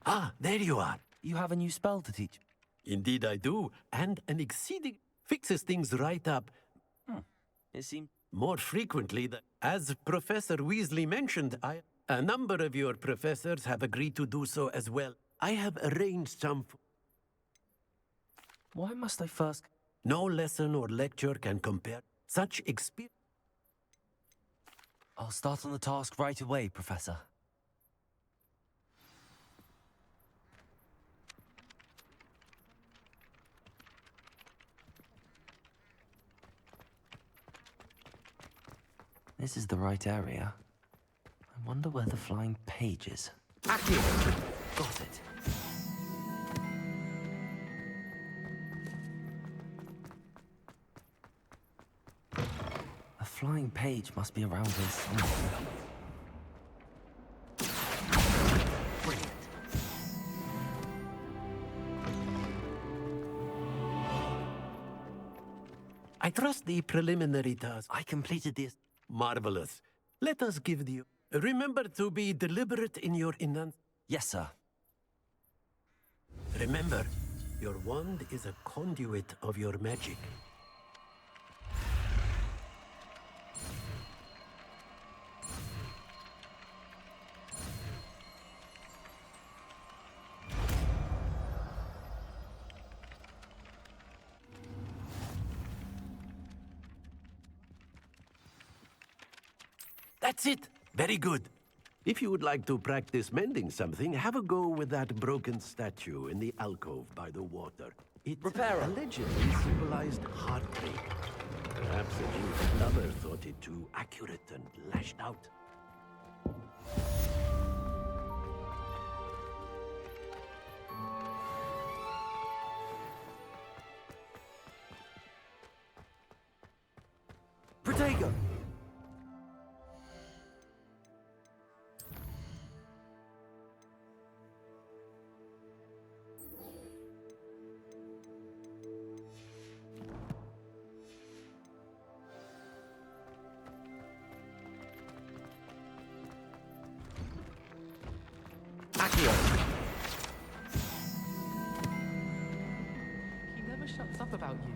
Ah, there you are. You have a new spell to teach. Indeed I do, and an exceeding fixes things right up It seems... more frequently than... As Professor Weasley mentioned, a number of your professors have agreed to do so as well. I have arranged some... Why must I first... No lesson or lecture can compare such experience. I'll start on the task right away, Professor. This is the right area. I wonder where the flying page is. Accio! Got it. A flying page must be around here somewhere. Brilliant. I trust the preliminary task. I completed this. Marvelous. Let us give the... Remember to be deliberate in your Yes, sir. Remember, your wand is a conduit of your magic. That's it! Very good. If you would like to practice mending something, have a go with that broken statue in the alcove by the water. It allegedly symbolized heartbreak. Perhaps a new lover thought it too accurate and lashed out. Protego! He never shuts up about you.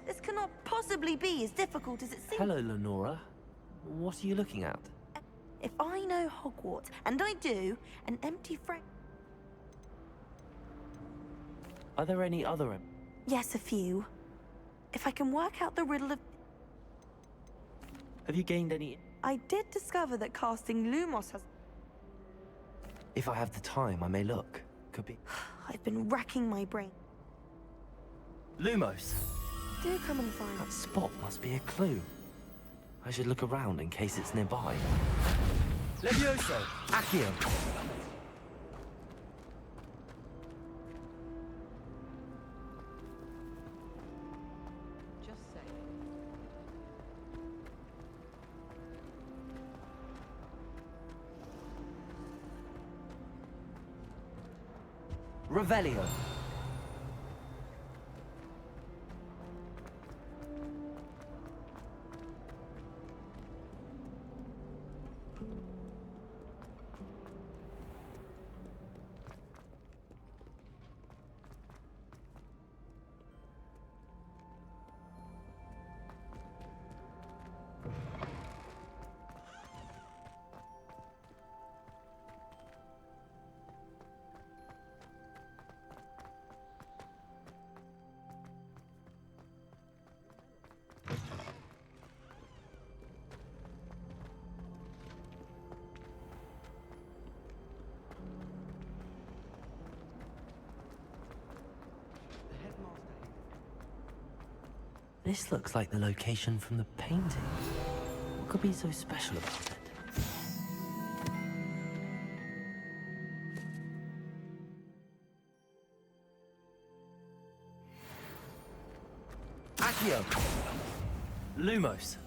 This cannot possibly be as difficult as it seems. Hello, Lenora. What are you looking at? If I know Hogwarts, and I do, an empty frame... Are there any other... Yes, a few. If I can work out the riddle of... Have you gained any... I did discover that casting Lumos has... If I have the time, I may look. Could be... I've been racking my brain. Lumos! Do come and find That spot must be a clue. I should look around in case it's nearby. Levioso! Accio! Just say. Revelio! This looks like the location from the painting. What could be so special about it? Accio! Lumos!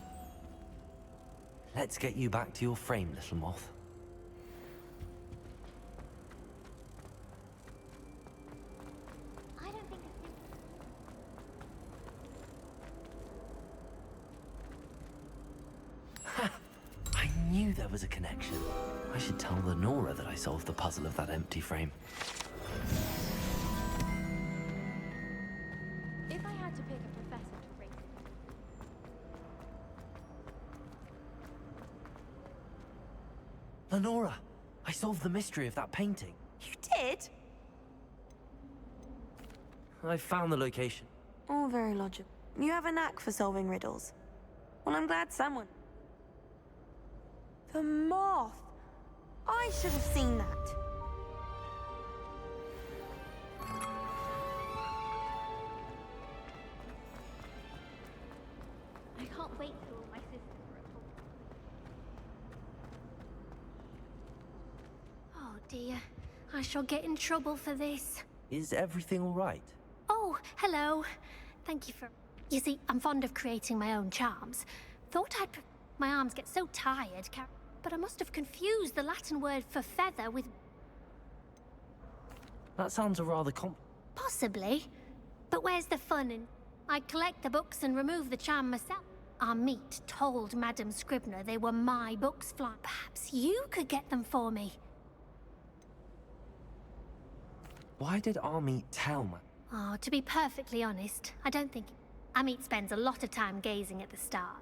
Let's get you back to your frame, little moth. there was a connection. I should tell Lenora that I solved the puzzle of that empty frame. If I had to pick a professor to race Lenora! I solved the mystery of that painting. You did? I found the location. All very logical. You have a knack for solving riddles. Well, I'm glad someone... The moth! I should have seen that. I can't wait till all my sisters are at home. Oh dear, I shall get in trouble for this. Is everything all right? Oh, hello. Thank you for... You see, I'm fond of creating my own charms. Thought I'd... My arms get so tired, but I must have confused the Latin word for feather with... That sounds a rather Possibly. But where's the fun in... I collect the books and remove the charm myself. Our meat told Madame Scribner they were my books, Fly. Perhaps you could get them for me. Why did Army tell me? Oh, to be perfectly honest, I don't think... Amit spends a lot of time gazing at the star.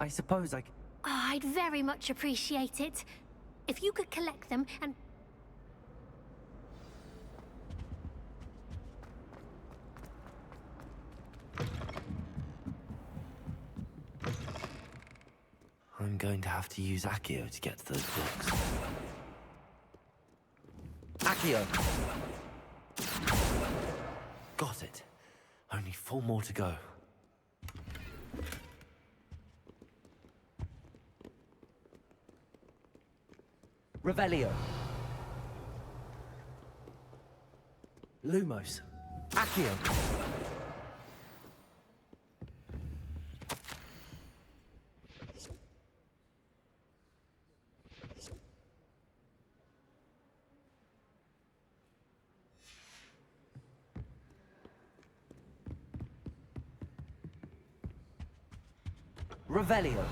I suppose I... Oh, I'd very much appreciate it. If you could collect them and... I'm going to have to use Accio to get to those books. Accio! Got it. Only 4 more to go. Revelio. Lumos. Accio. Revelio.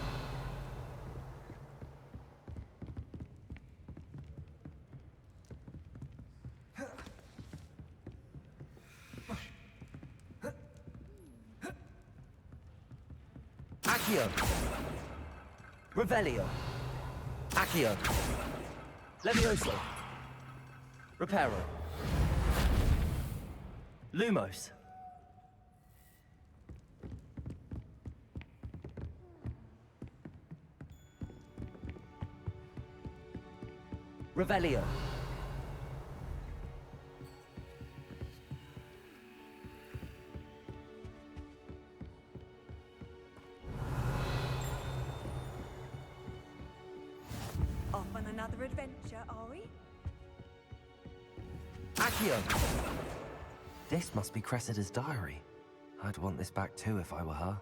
Accio. Revelio. Accio. Levioso. Reparo. Lumos. Revelio. Off on another adventure, are we? Accio! This must be Cressida's diary. I'd want this back too if I were her.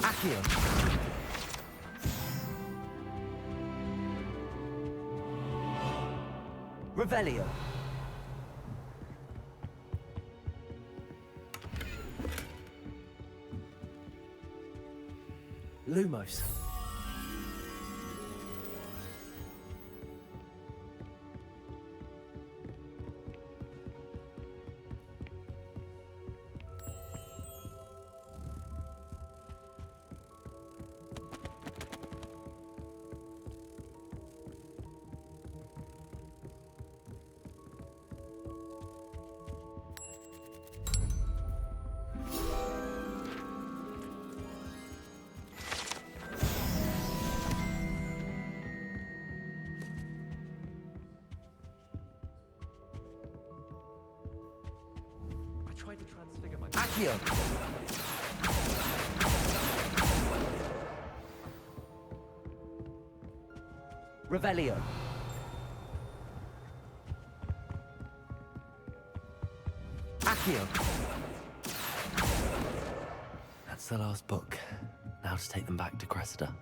Accio! Revelio! Lumos. tried to transfigure my... Accio! Revelio. Accio. That's the last book. Now to take them back to Cressida.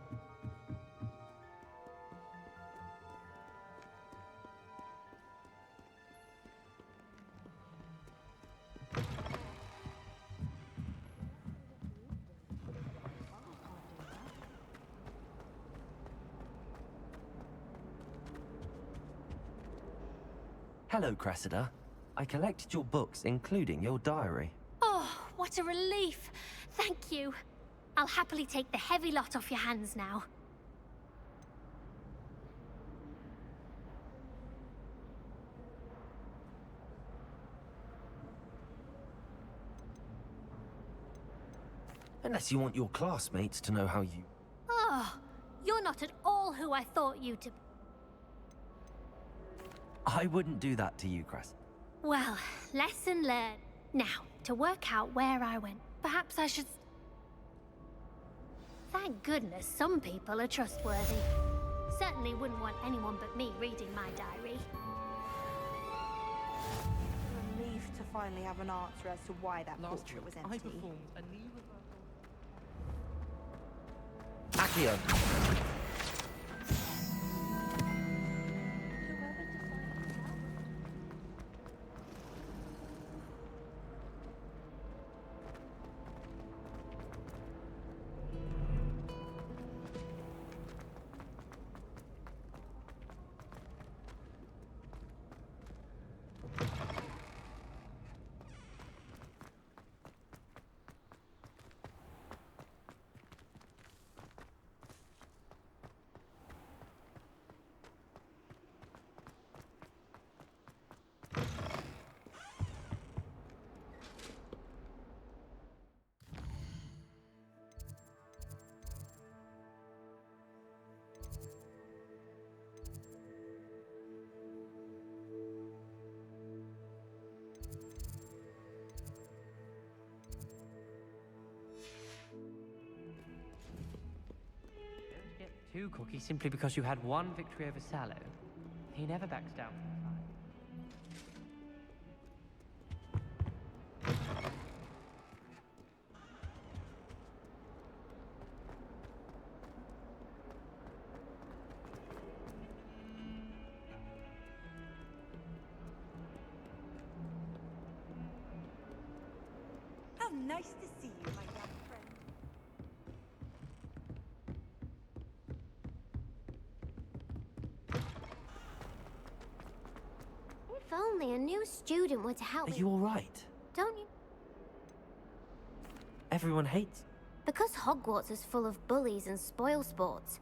Hello, Cressida. I collected your books, including your diary. Oh, what a relief. Thank you. I'll happily take the heavy lot off your hands now. Unless you want your classmates to know how you... Oh, you're not at all who I thought you to be. I wouldn't do that to you, Cressida. Well, lesson learned. Now, to work out where I went, perhaps I should... Thank goodness some people are trustworthy. Certainly wouldn't want anyone but me reading my diary. Relieved to finally have an answer as to why that Last portrait was week, I empty. performed a knee reversal. Accio! Get two cookies simply because you had one victory over Sallow. He never backs down from the fight. How nice to see you, my young friend. If only a new student were to help Are me. you alright? Don't you? Everyone hates... Because Hogwarts is full of bullies and spoil sports,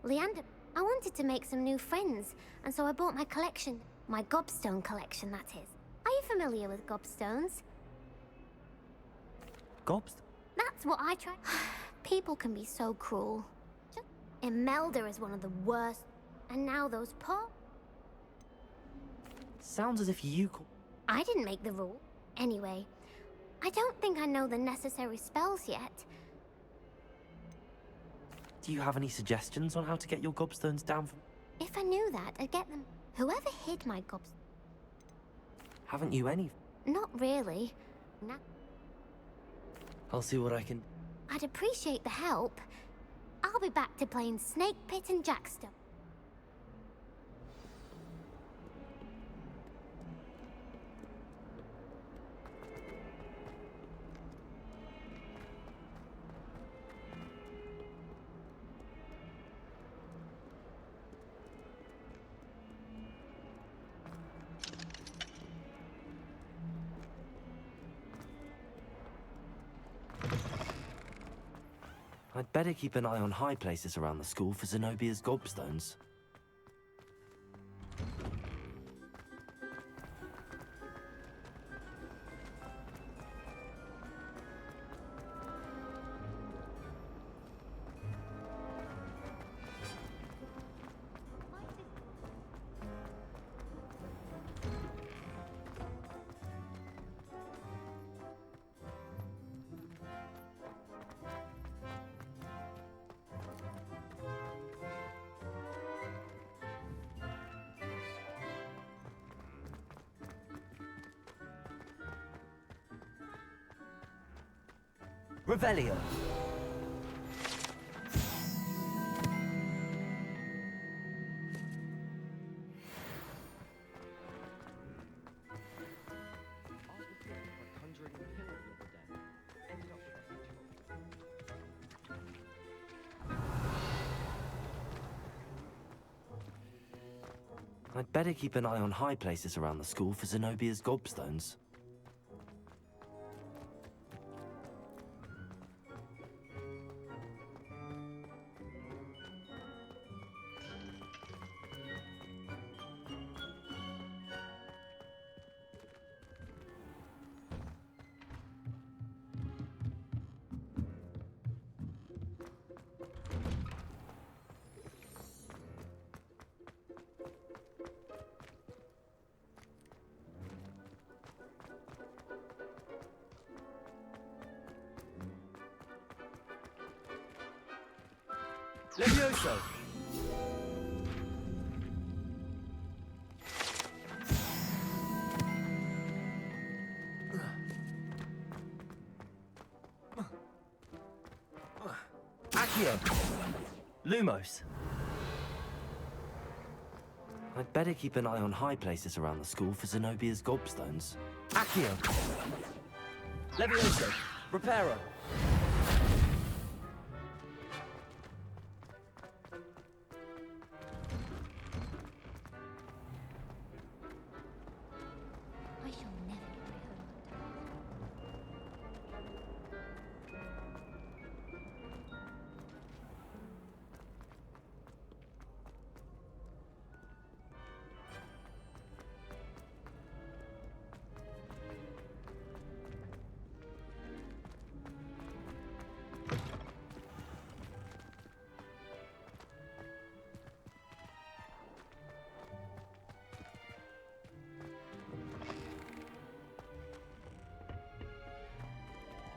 Leander, I wanted to make some new friends, and so I bought my collection. My gobstone collection, that is. Are you familiar with gobstones? Gobs? That's what I try. People can be so cruel. Imelda is one of the worst. And now those poor... Sounds as if you... I didn't make the rule. Anyway, I don't think I know the necessary spells yet. Do you have any suggestions on how to get your gobstones down from... If I knew that, I'd get them. Whoever hid my gobstones... Haven't you any? Not really. Nah. I'll see what I can... I'd appreciate the help. I'll be back to playing Snake Pit and Jackstone. I'd better keep an eye on high places around the school for Zenobia's gobstones. Revelio. Conjuring the killing of the dead ended up with a ritual. I'd better keep an eye on high places around the school for Zenobia's gobstones. Levioso! Accio! Lumos! I'd better keep an eye on high places around the school for Zenobia's gobstones. Accio! Levioso! Reparo! I shall never get my homework done.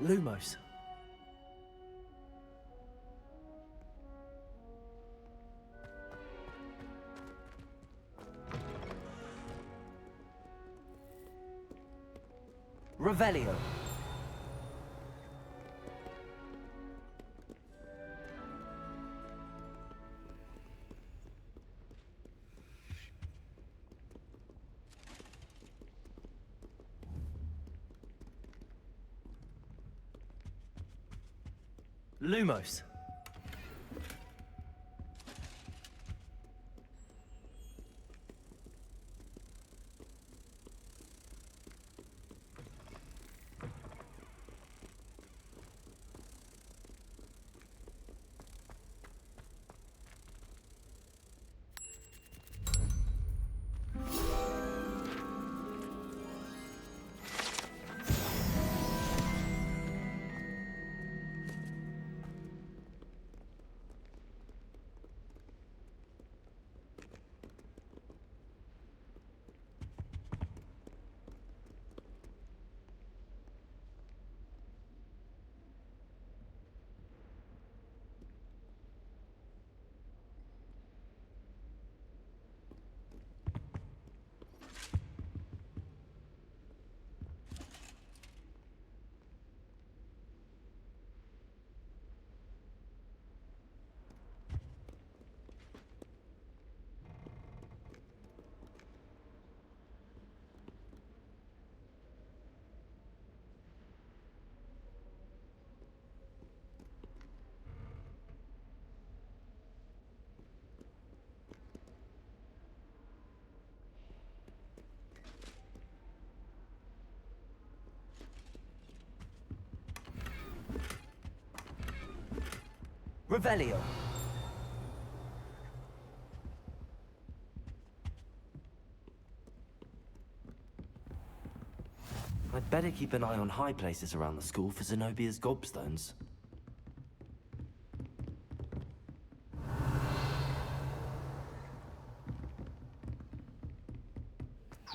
Lumos! Revelio. Lumos! Revelio. I'd better keep an eye on high places around the school for Zenobia's gobstones.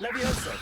Levioso!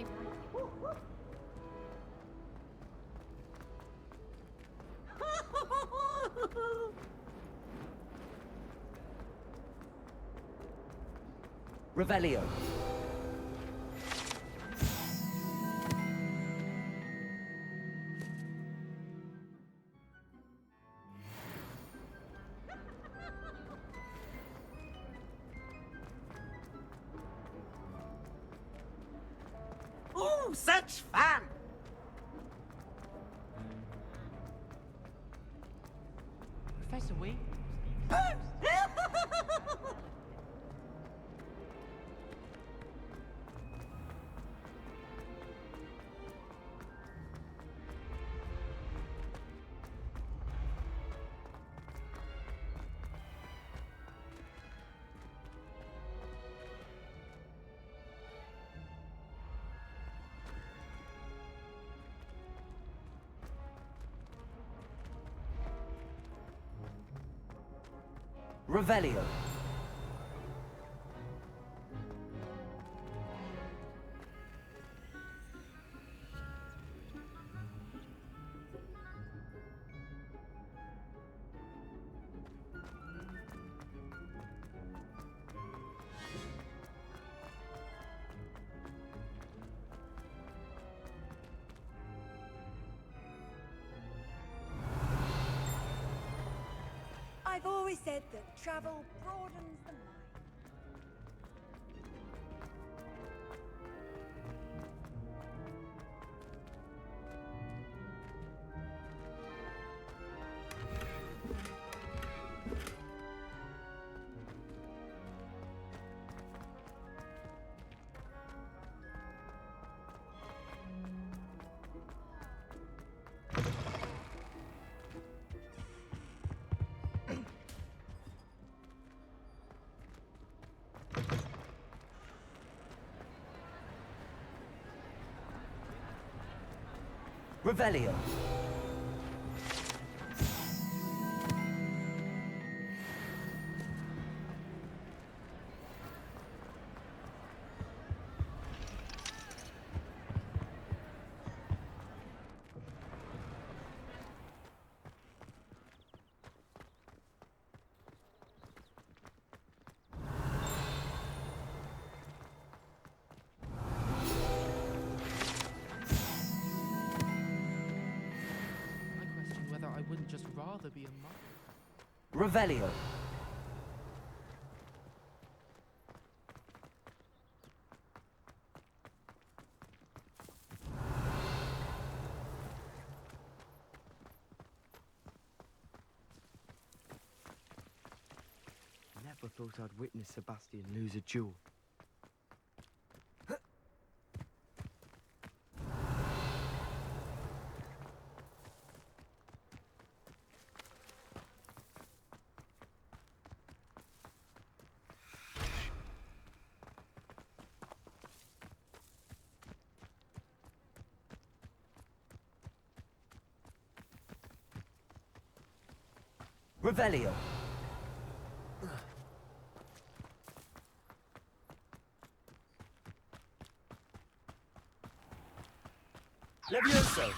my... Revelio. Ooh, such fun! Professor Wee? Revelio. I've always said that travel broadens the mind. Revelio. I question whether I wouldn't just rather be a monk. Revelio. Never thought I'd witness Sebastian lose a duel. Revelio. Levioso!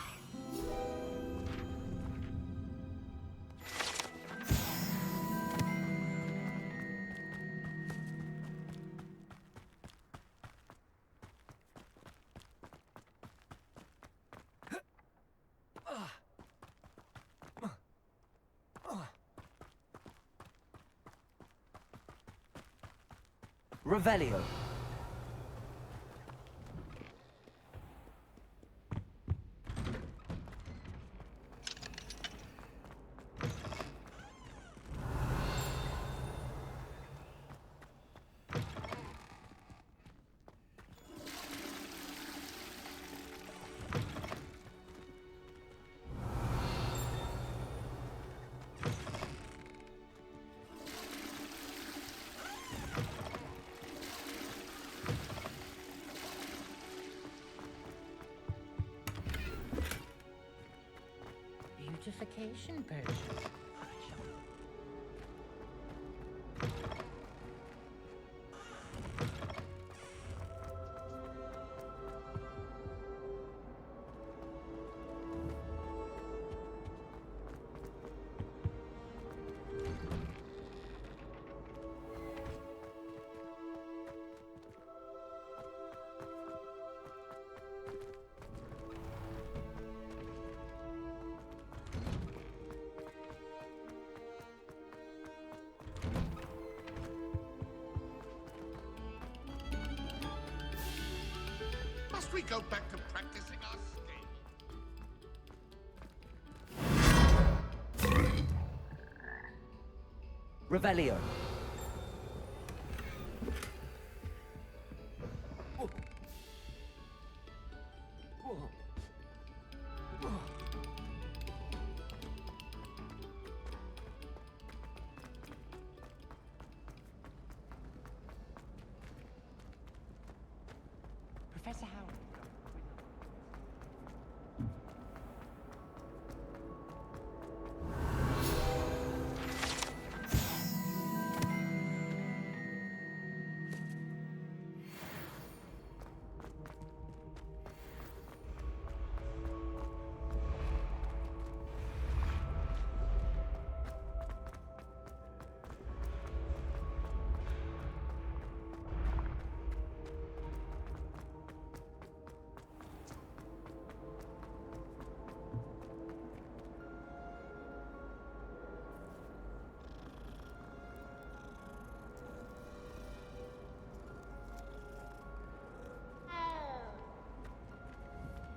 Revelio. Beautification potion. Must we go back to practicing our skill? Revelio. Professor Howard.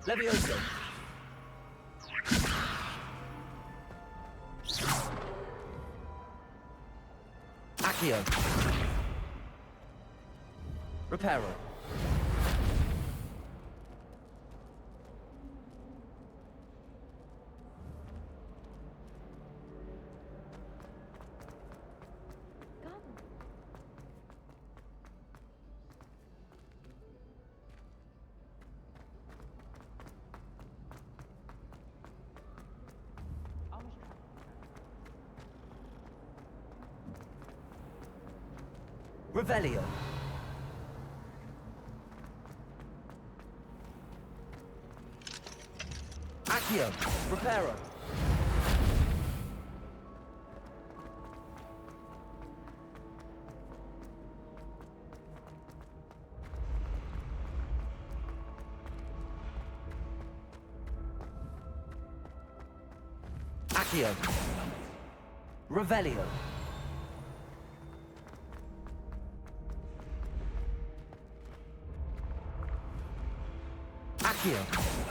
Levioso. Accio. Reparo. Revelio. Accio. Reparo. Accio. Revelio. Accio.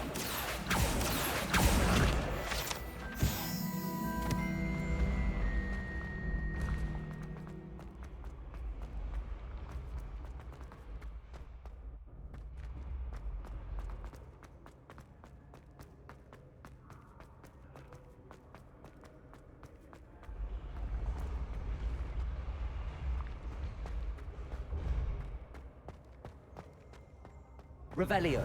Revelio.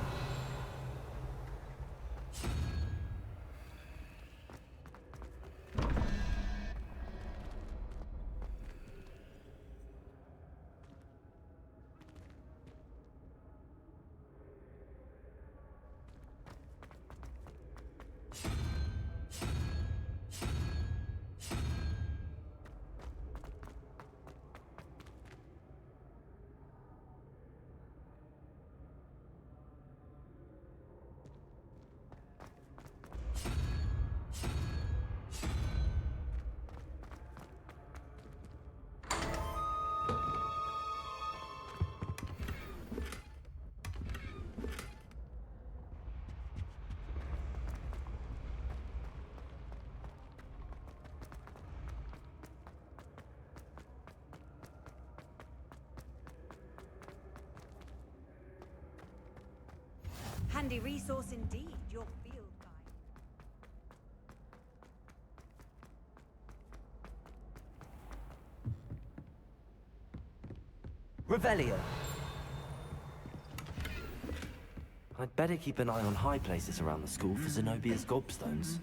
Handy resource indeed, your field guide. Revelio. I'd better keep an eye on high places around the school for Zenobia's gobstones.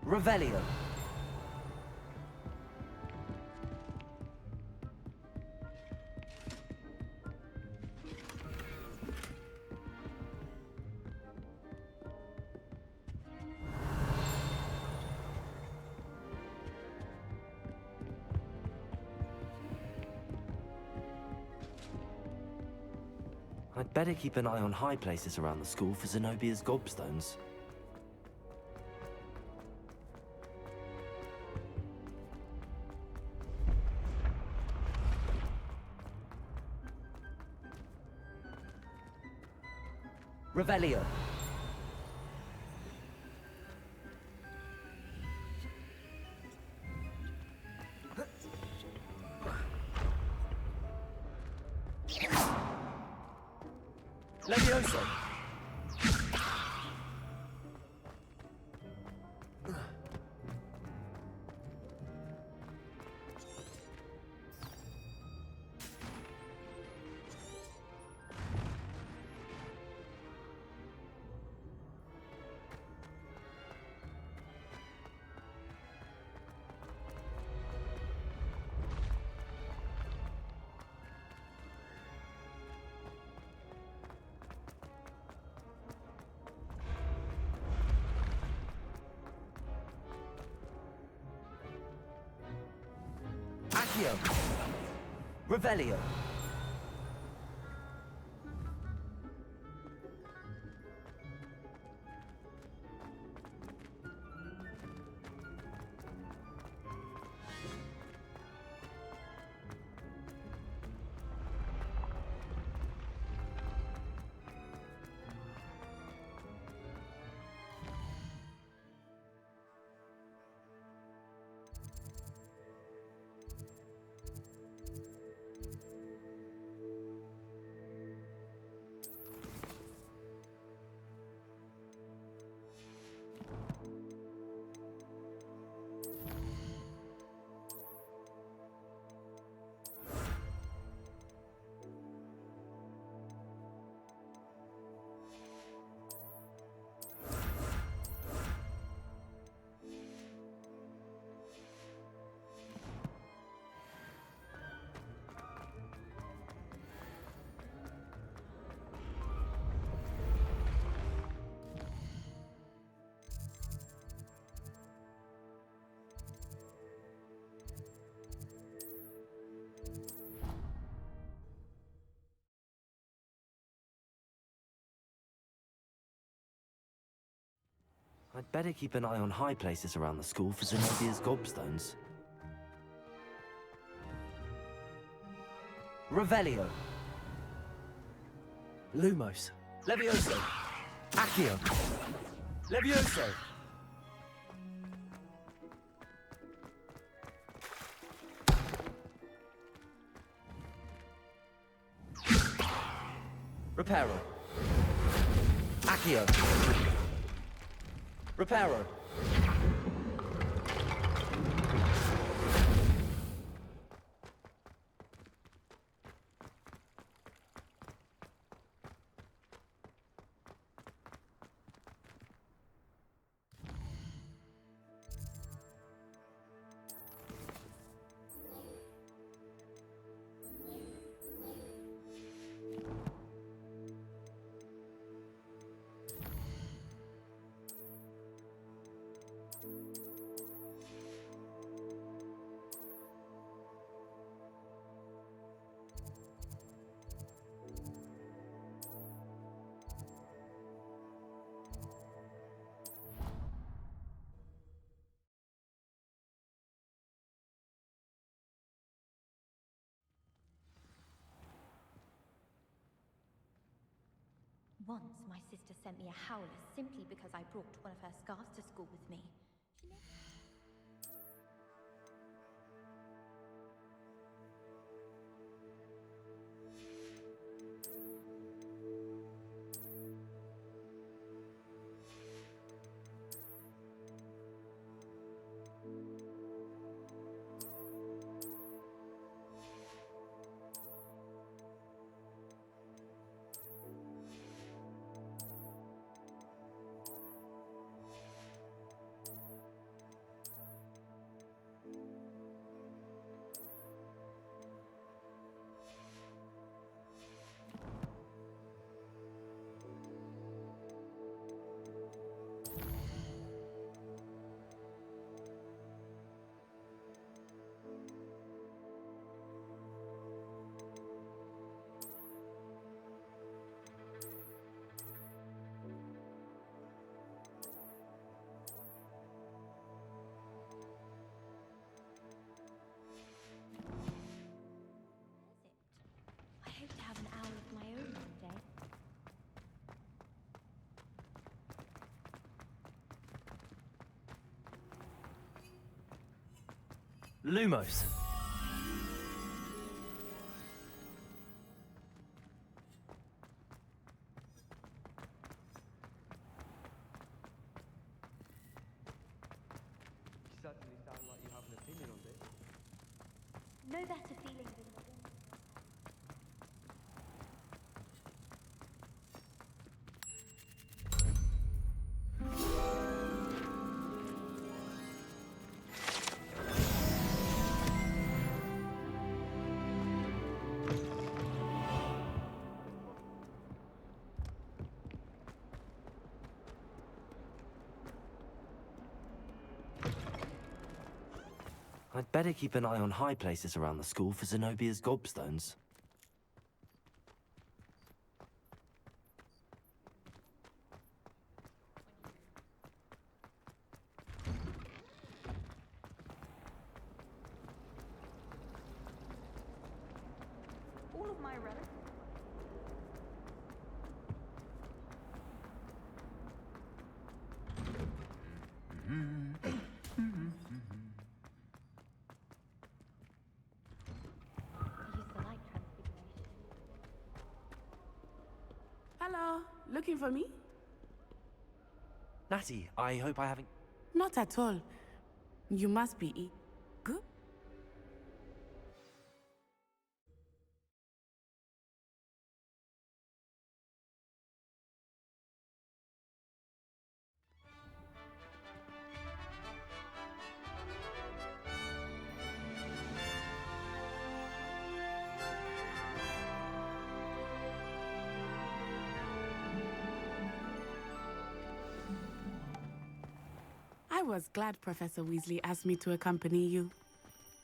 Revelio. I'd better keep an eye on high places around the school for Zenobia's gobstones. Revelio. Levioso. Accio. Revelio. I'd better keep an eye on high places around the school for Zenobia's gobstones. Revelio. Lumos. Levioso. Accio. Levioso. Reparo. Accio. Reparo. Once, my sister sent me a howler simply because I brought one of her scarves to school with me. Lumos. You certainly sound like you have an opinion on this. No better feeling than the wind. I'd better keep an eye on high places around the school for Zenobia's gobstones. All of my relics. I use the light transfiguration. Hello, looking for me? Natty, I hope I haven't... Not at all. You must be good. I was glad Professor Weasley asked me to accompany you.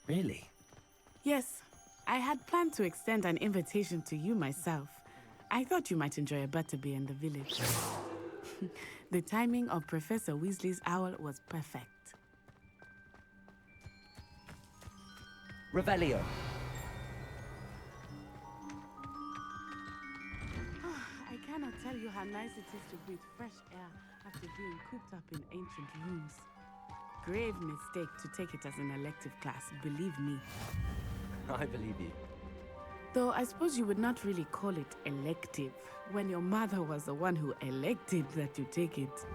Really? Yes, I had planned to extend an invitation to you myself. I thought you might enjoy a butterbeer in the village. The timing of Professor Weasley's owl was perfect. Revelio. I cannot tell you how nice it is to breathe fresh air after being cooped up in ancient rooms. Grave mistake to take it as an elective class, believe me. I believe you. Though I suppose you would not really call it elective when your mother was the one who elected that you take it.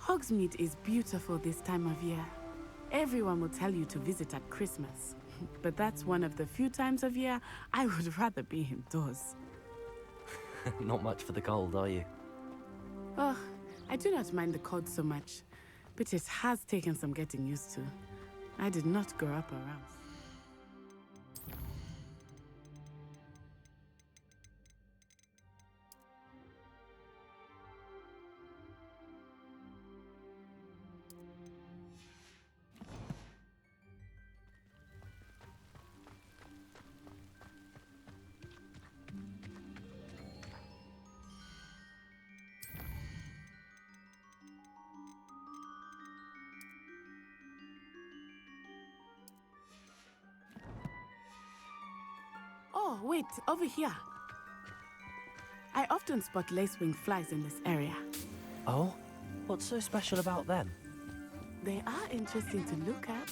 Hogsmeade is beautiful this time of year. Everyone will tell you to visit at Christmas. But that's one of the few times of year I would rather be indoors. Not much for the cold, are you? Oh, I do not mind the cold so much, but it has taken some getting used to. I did not grow up around. Oh, wait, over here. I often spot lacewing flies in this area. Oh? What's so special about them? They are interesting to look at.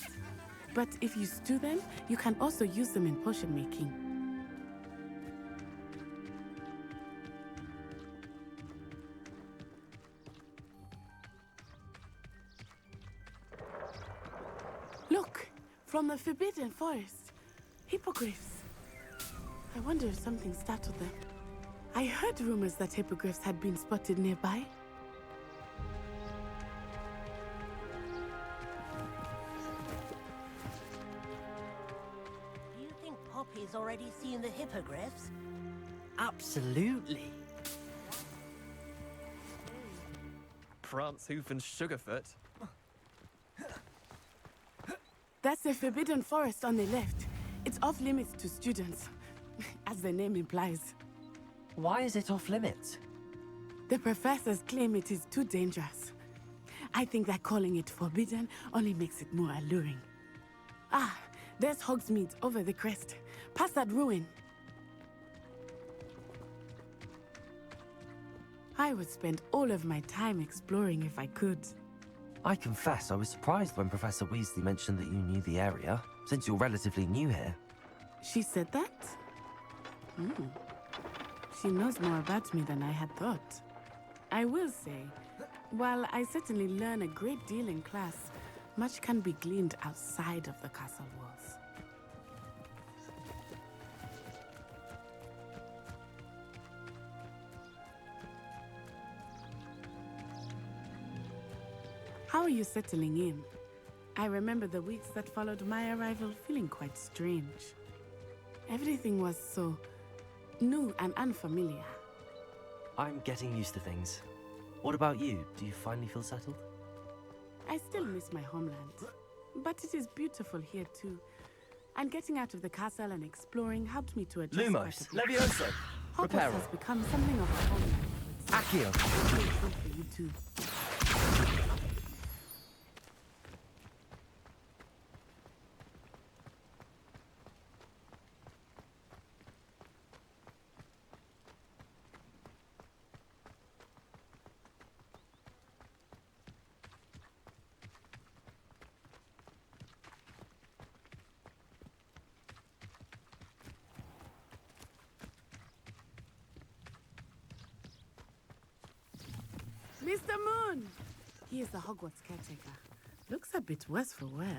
But if you stew them, you can also use them in potion making. Look, from the Forbidden Forest. Hippogriffs. I wonder if something startled them. I heard rumors that hippogriffs had been spotted nearby. Do you think Poppy's already seen the hippogriffs? Absolutely. Prance, Hoof, and Sugarfoot. That's the Forbidden Forest on the left. It's off limits to students, as the name implies. Why is it off limits? The professors claim it is too dangerous. I think that calling it forbidden only makes it more alluring. Ah, There's Hogsmeade over the crest. Past that ruin. I would spend all of my time exploring if I could. I confess I was surprised when Professor Weasley mentioned that you knew the area, since you're relatively new here. She said that? She knows more about me than I had thought. I will say, while I certainly learn a great deal in class, much can be gleaned outside of the castle walls. How are you settling in? I remember the weeks that followed my arrival feeling quite strange. Everything was so new and unfamiliar. I'm getting used to things. What about you? Do you finally feel settled? I still miss my homeland, but it is beautiful here too. And getting out of the castle and exploring helped me to adjust Lumos, quite a bit. Levioso, Hogwarts Reparo, has become something of a homeland. Accio. It's good for you too. Mr. Moon! He is the Hogwarts caretaker. Looks a bit worse for wear.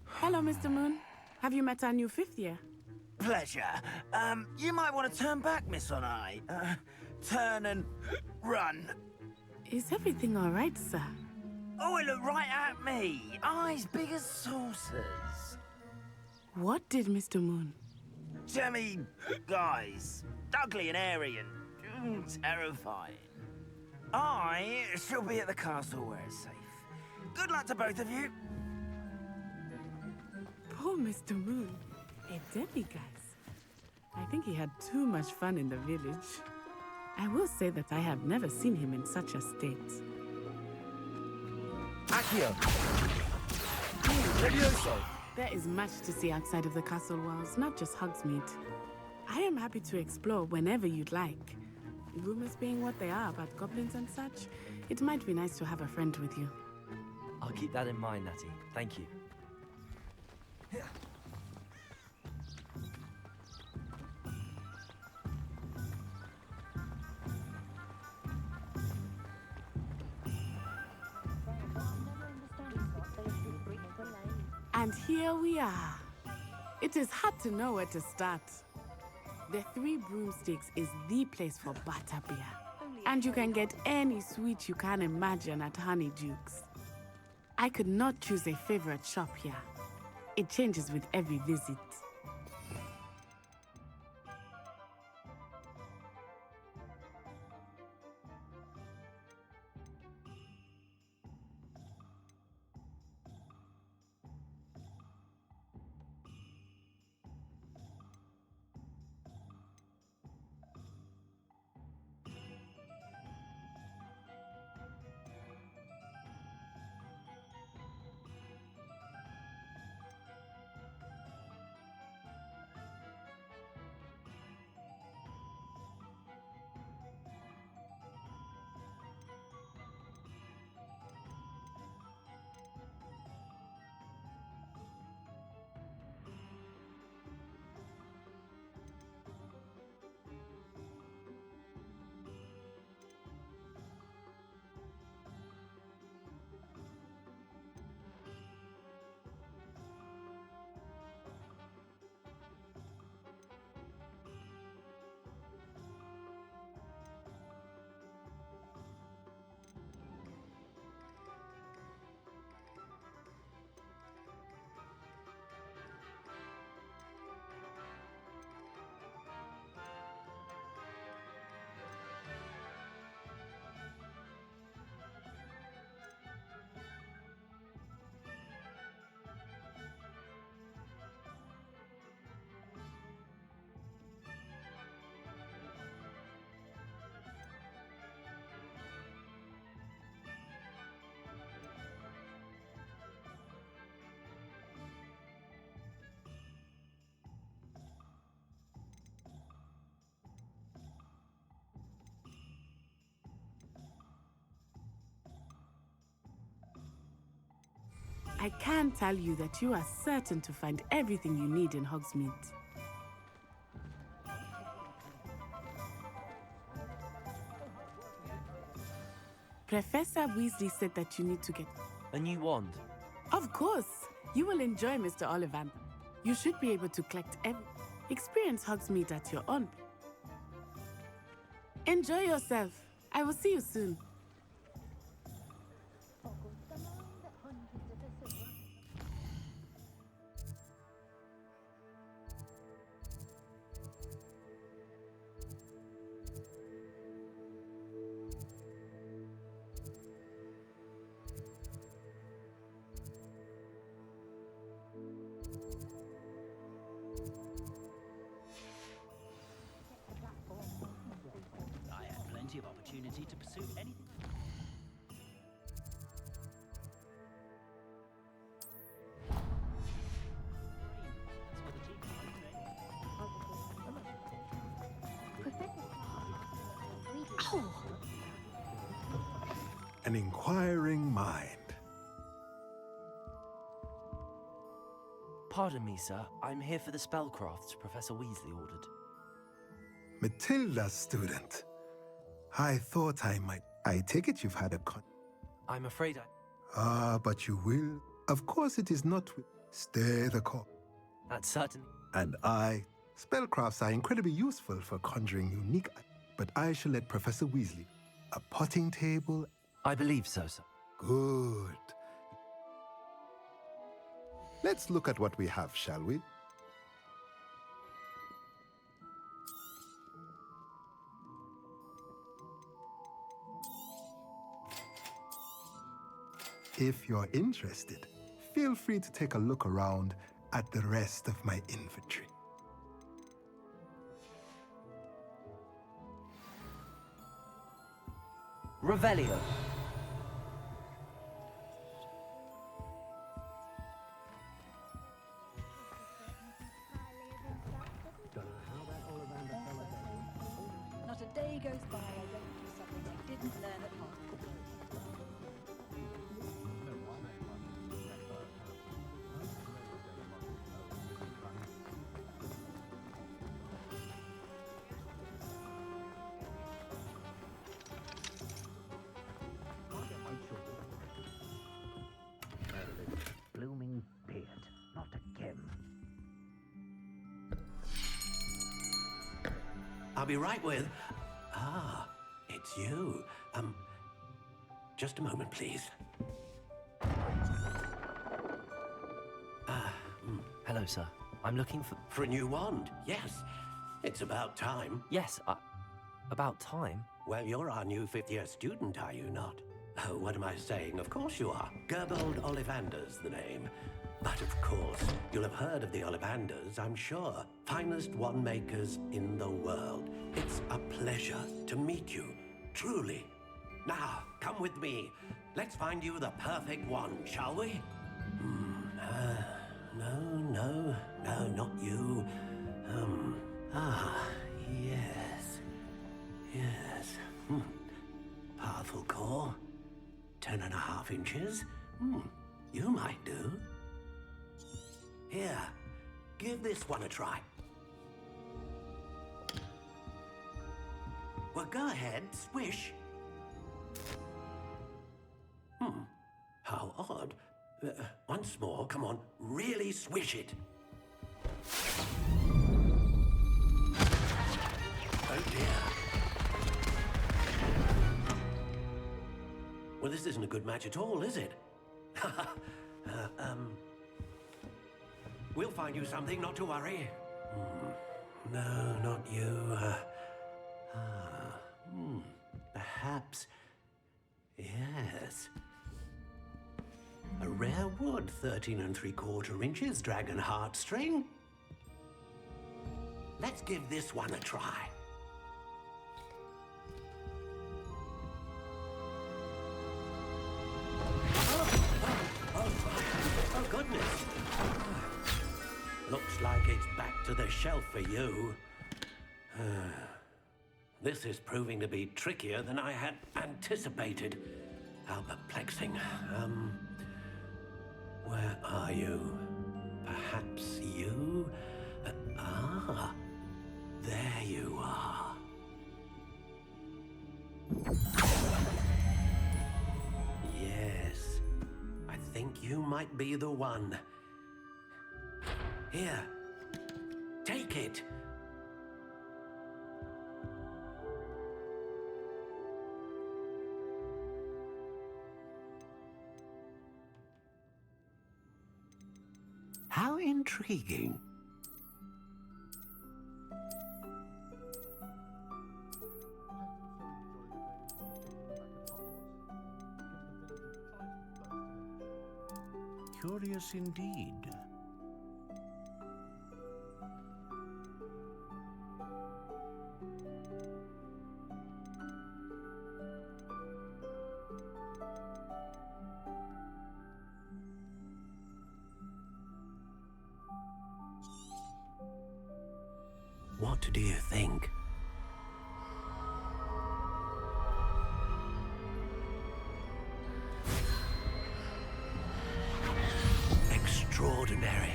Hello, Mr. Moon. Have you met our new fifth year? Pleasure. You might want to turn back, Miss On Eye. Turn and run. Is everything all right, sir? Oh, it looked right at me. Eyes big as saucers. What did Mr. Moon? Jemmy guys. Ugly and airy and terrifying. I shall be at the castle where it's safe. Good luck to both of you. Poor Mr. Moon. A demiguise. I think he had too much fun in the village. I will say that I have never seen him in such a state. Accio. Levioso. There is much to see outside of the castle walls, not just Hogsmeade. I am happy to explore whenever you'd like. Rumors being what they are about goblins and such, it might be nice to have a friend with you. I'll keep that in mind, Natty. Thank you. And here we are. It is hard to know where to start. The Three Broomsticks is the place for butterbeer. And you can get any sweet you can imagine at Honeydukes. I could not choose a favorite shop here. It changes with every visit. I can tell you that you are certain to find everything you need in Hogsmeade. Professor Weasley said that you need to get... A new wand? Of course! You will enjoy Mr. Ollivander. You should be able to collect experience Hogsmeade at your own. Enjoy yourself. I will see you soon. I had plenty of opportunity to pursue anything. An inquiring mind. Pardon me, sir. I'm here for the spellcrafts Professor Weasley ordered. Matilda's student. I thought I might. I take it you've had a I'm afraid I... Ah, but you will. Of course it is not. Stay the course. That's certainly... And spellcrafts are incredibly useful for conjuring unique... But I shall let Professor Weasley. A potting table... I believe so, sir. Good. Let's look at what we have, shall we? If you're interested, feel free to take a look around at the rest of my inventory. Revelio. Not a day goes by I don't do something I didn't learn at home. Blooming beard, not again. I'll be right with... Ah, it's you. Just a moment, please. Hello, sir. I'm looking for... For a new wand, yes. It's about time. Yes, about time? Well, you're our new fifth-year student, are you not? Oh, what am I saying? Of course you are. Gerbold Ollivander's the name. But of course, you'll have heard of the Ollivanders, I'm sure. Finest wand makers in the world. It's a pleasure to meet you, truly. Now, come with me. Let's find you the perfect wand, shall we? No, not you. Yes. Powerful core. 10.5 inches. You might do. Here, give this one a try. Well, go ahead, swish. How odd. Once more, come on, really swish it. Oh dear. Well, this isn't a good match at all, is it? We'll find you something, not to worry. No, not you. Perhaps... Yes. A rare wood, 13 3/4 inches, dragon heartstring. Let's give this one a try. Oh, goodness. Looks like it's back to the shelf for you. This is proving to be trickier than I had anticipated. How perplexing. Where are you? Perhaps you? There you are. Yes, I think you might be the one. Here, take it. How intriguing. Curious indeed. What do you think? Extraordinary.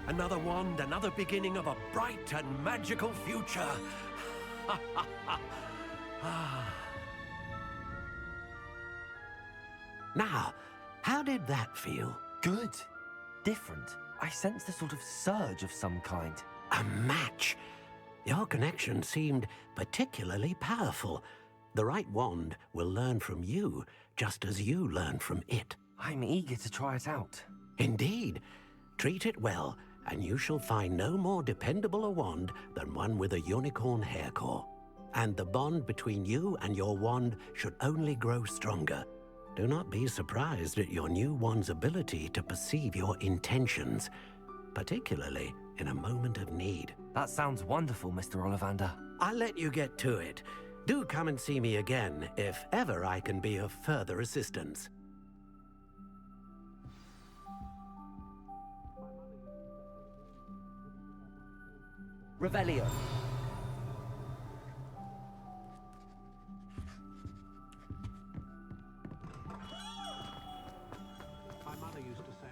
Another wand, another beginning of a bright and magical future. Now, how did that feel? Good. Different. I sensed a sort of surge of some kind. A match. Your connection seemed particularly powerful. The right wand will learn from you, just as you learn from it. I'm eager to try it out. Indeed. Treat it well, and you shall find no more dependable a wand than one with a unicorn hair core. And the bond between you and your wand should only grow stronger. Do not be surprised at your new wand's ability to perceive your intentions, particularly in a moment of need. That sounds wonderful, Mr. Ollivander. I'll let you get to it. Do come and see me again if ever I can be of further assistance. Revelio. My mother used to say,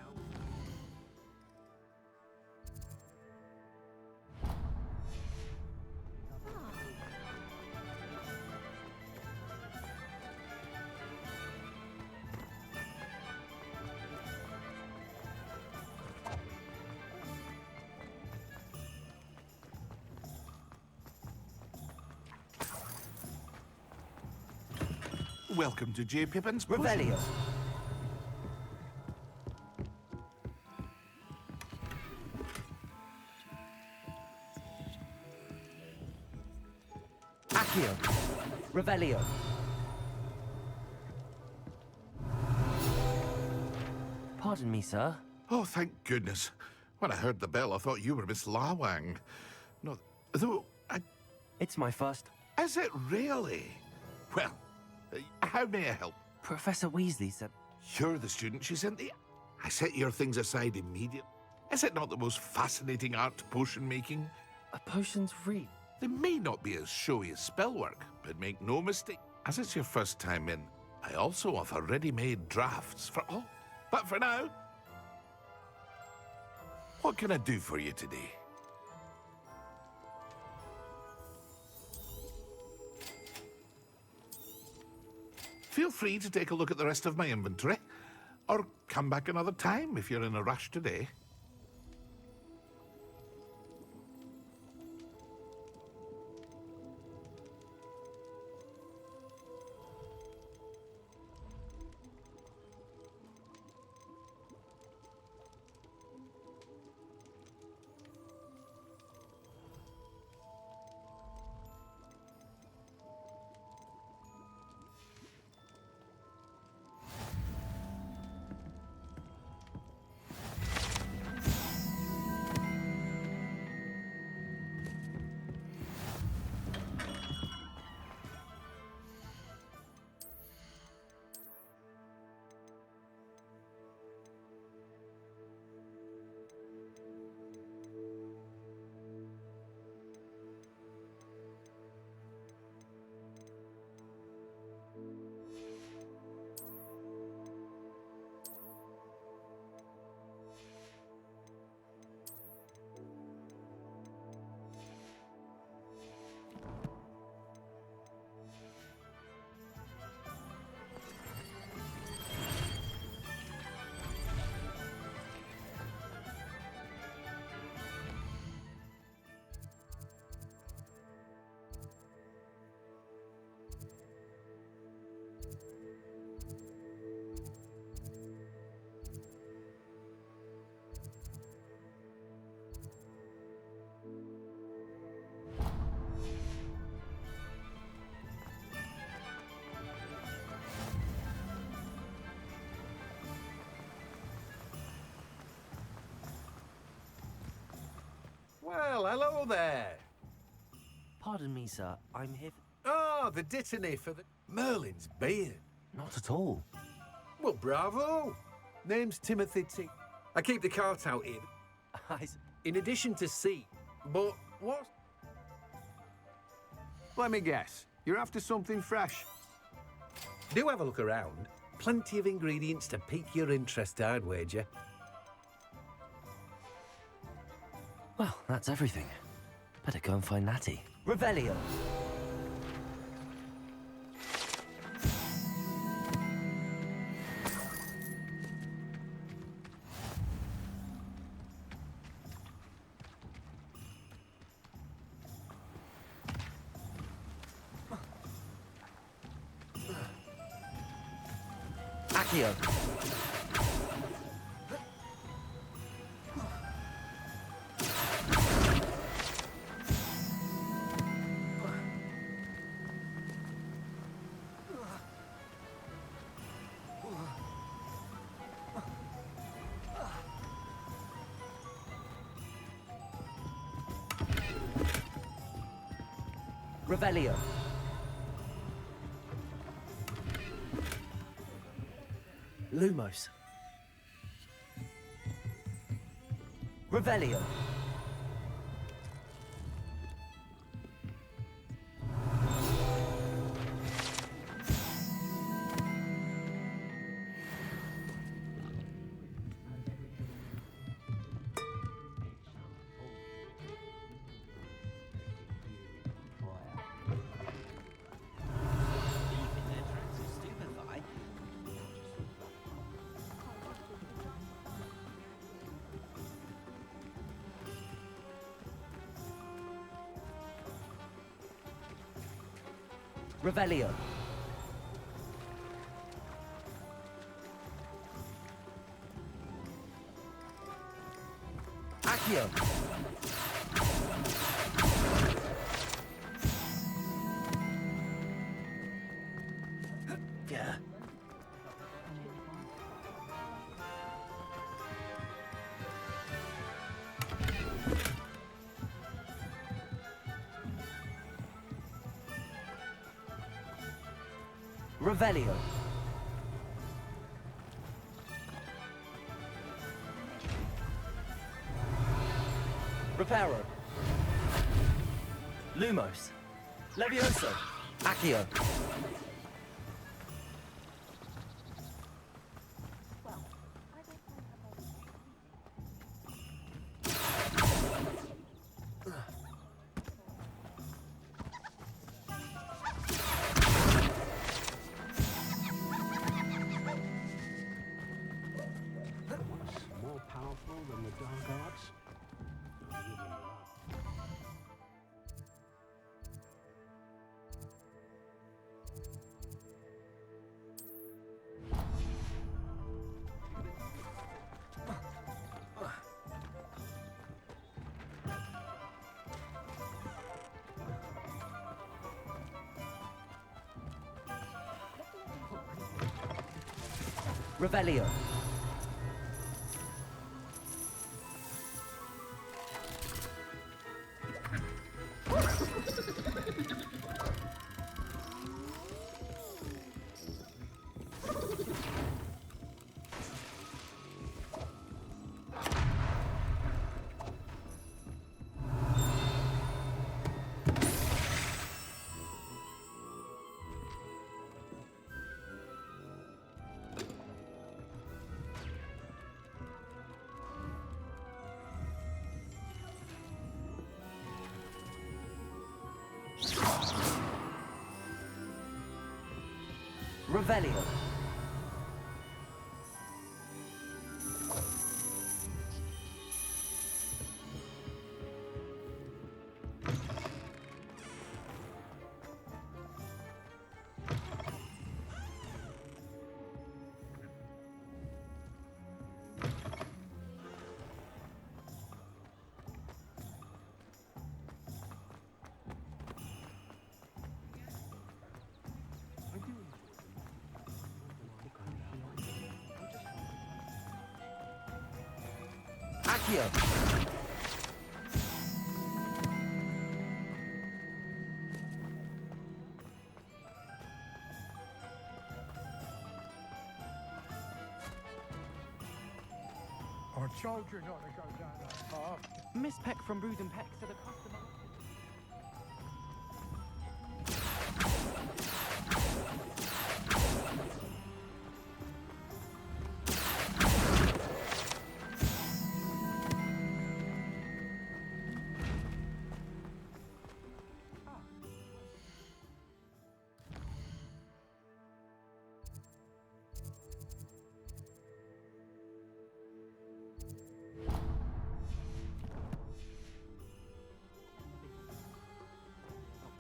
Welcome to J. Pippin's Revelio. Accio. Revelio. Pardon me, sir. Oh, thank goodness. When I heard the bell, I thought you were Miss Lawang. No, though, It's my first. Is it really? Well, how may I help? Professor Weasley said... You're the student she sent the... I set your things aside immediately. Is it not the most fascinating art, potion making? A potion's read. They may not be as showy as spellwork, but make no mistake. As it's your first time in, I also offer ready-made drafts for all. But for now, what can I do for you today? Feel free to take a look at the rest of my inventory, or come back another time if you're in a rush today. hello there. Pardon me, sir. I'm here. Oh, the dittany for the Merlin's beard. Not at all. Well, bravo. Name's Timothy T. I keep the cart out here. In addition to C. But what? Let me guess. You're after something fresh. Do have a look around. Plenty of ingredients to pique your interest, I'd wager. Well, that's everything. Better go and find Natty. Revelio. Accio. Revelio. Lumos. Revelio. Revelio. Accio. Yeah. Revelio. Reparo. Lumos. Levioso. Accio. More powerful than the dark arts? Revelio. Revelio. Accio. told you not to go down that path. Miss Peck from Brood and Peck said a customer.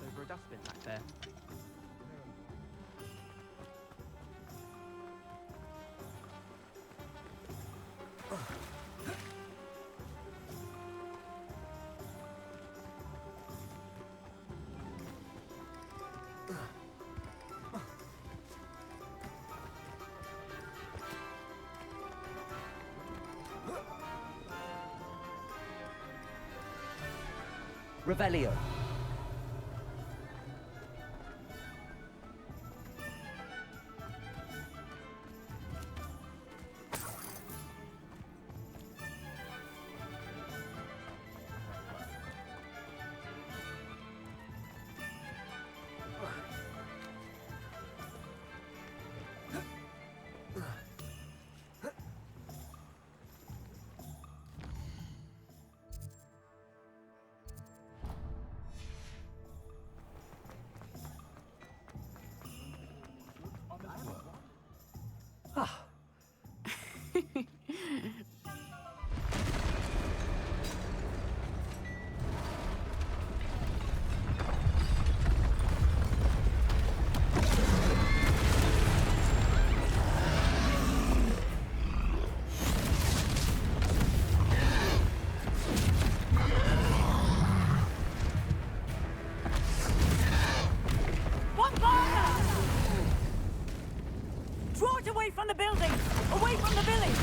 Over a dustbin back there. Revelio. Draw it away from the building! Away from the village!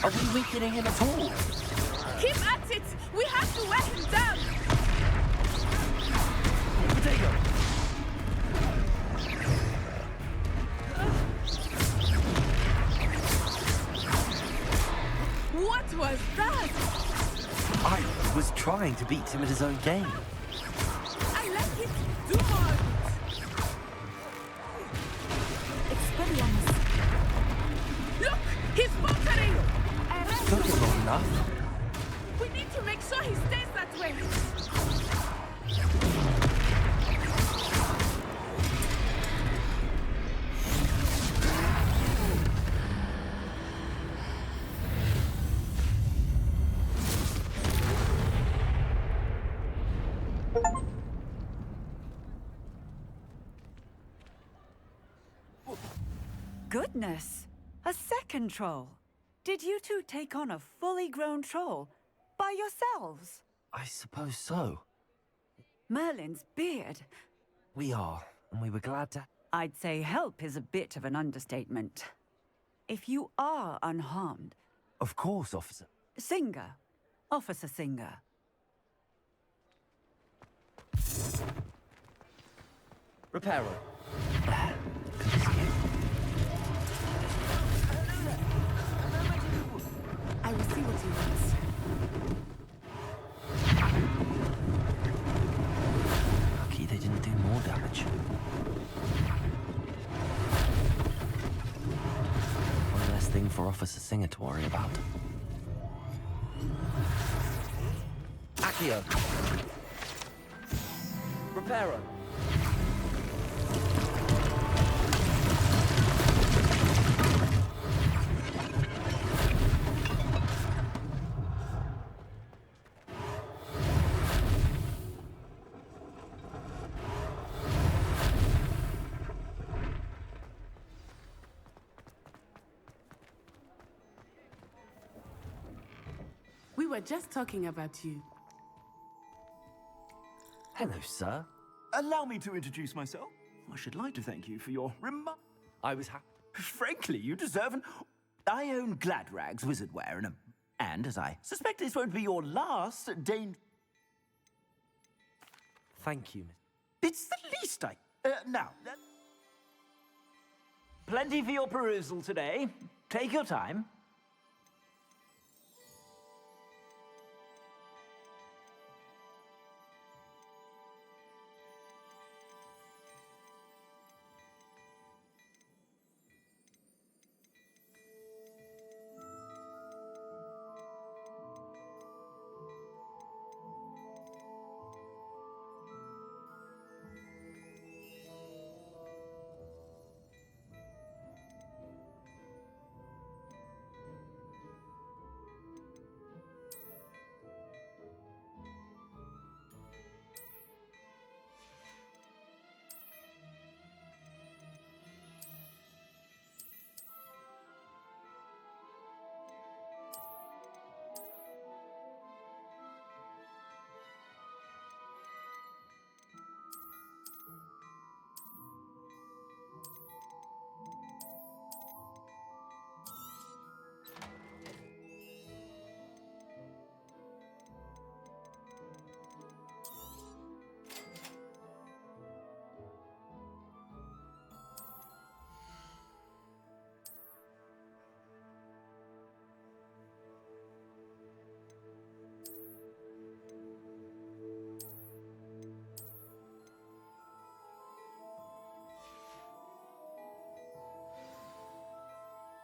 Are we weakening him at all? Keep at it! We have to wear him down! Potato! What was that? I was trying to beat him at his own game. I let him do more! Experience. Look! He's faltering! Took him long enough. We need to make sure he stays that way. Goodness! A second troll! Did you two take on a fully grown troll by yourselves? I suppose so. Merlin's beard. We are, and we were glad to... I'd say help is a bit of an understatement. If you are unharmed... Of course, officer. Singer. Officer Singer. Reparo. I will see what he wants. Lucky they didn't do more damage. One less thing for Officer Singer to worry about. Accio. Reparo. We were just talking about you. Hello, sir. Allow me to introduce myself. I should like to thank you for your I was happy. Frankly, you deserve an... I own Gladrag's Wizardwear, and as I suspect this won't be your last Thank you, Miss. It's the least I... now, plenty for your perusal today. Take your time.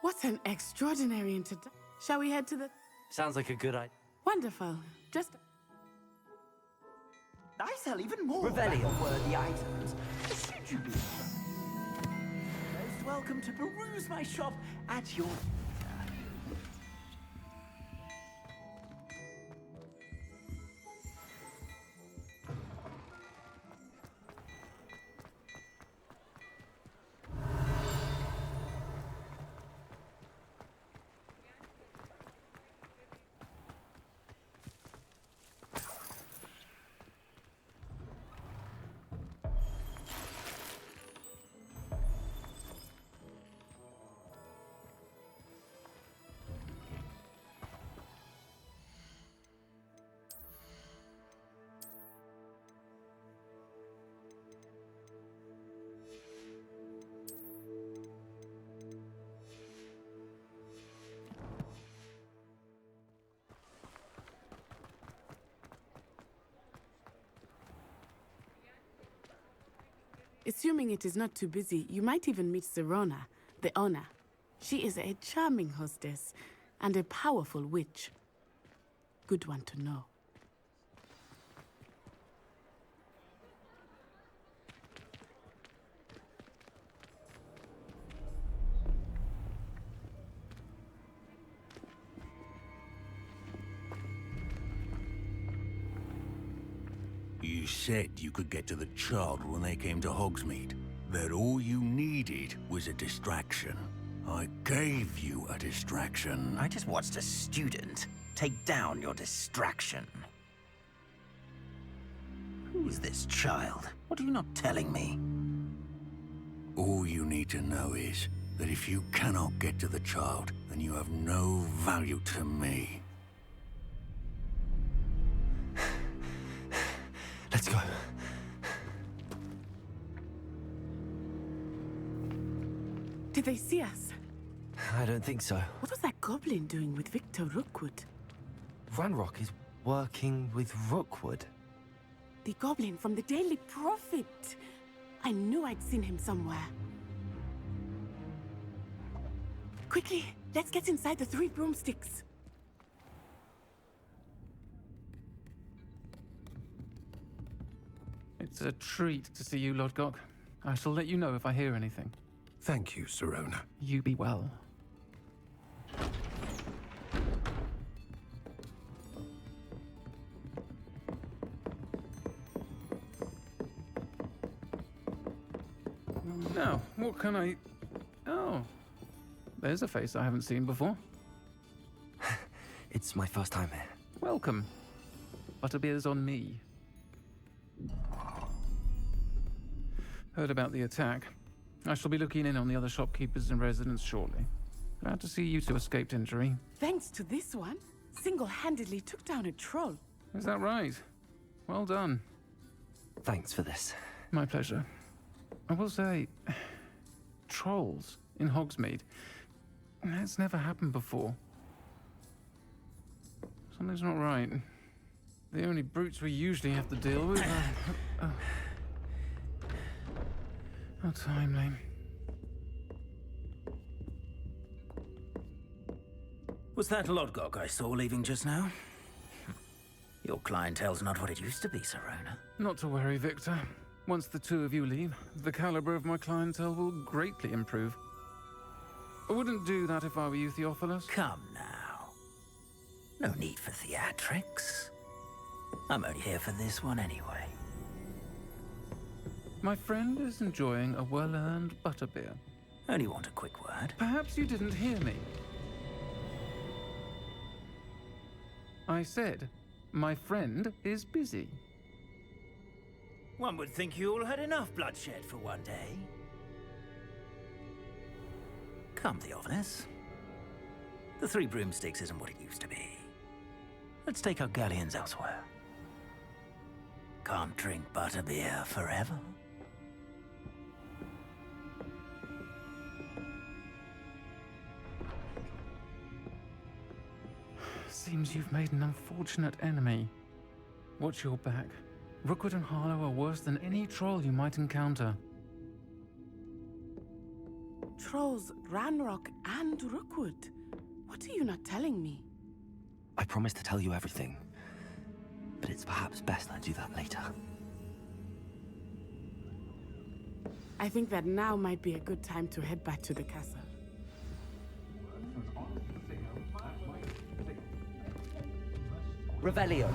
What an extraordinary introduction. Shall we head to the... Sounds like a good idea. Wonderful. Just... I sell even more Revelio. worthy items. Should you be most welcome to peruse my shop at your... Assuming it is not too busy, you might even meet Serona, the owner. She is a charming hostess and a powerful witch. Good one to know. You said you could get to the child when they came to Hogsmeade. That all you needed was a distraction. I gave you a distraction. I just watched a student take down your distraction. Who is this child? What are you not telling me? All you need to know is that if you cannot get to the child, then you have no value to me. Let's go. Did they see us? I don't think so. What was that goblin doing with Victor Rookwood? Ranrock is working with Rookwood. The goblin from the Daily Prophet. I knew I'd seen him somewhere. Quickly, let's get inside the 3 broomsticks. It's a treat to see you, Lord Gok. I shall let you know if I hear anything. Thank you, Serona. You be well. Now, what can I... Oh, there's a face I haven't seen before. It's my first time here. Welcome. Butterbeer's on me. Heard about the attack. I shall be looking in on the other shopkeepers and residents shortly. Glad to see you two escaped injury. Thanks to this one, single-handedly took down a troll. Is that right? Well done. Thanks for this. My pleasure. I will say, trolls in Hogsmeade. That's never happened before. Something's not right. The only brutes we usually have to deal with are... How timely. Was that Lodgok I saw leaving just now? Your clientele's not what it used to be, Serona. Not to worry, Victor. Once the two of you leave, the caliber of my clientele will greatly improve. I wouldn't do that if I were you, Theophilus. Come now. No need for theatrics. I'm only here for this one anyway. My friend is enjoying a well-earned butterbeer. Only want a quick word. Perhaps you didn't hear me. I said, my friend is busy. One would think you all had enough bloodshed for one day. Come, Theophilus. The Three Broomsticks isn't what it used to be. Let's take our galleons elsewhere. Can't drink butterbeer forever. Seems you've made an unfortunate enemy. Watch your back. Rookwood and Harlow are worse than any troll you might encounter. Trolls, Ranrock, and Rookwood. What are you not telling me? I promise to tell you everything, but it's perhaps best I do that later. I think that now might be a good time to head back to the castle. Revelio.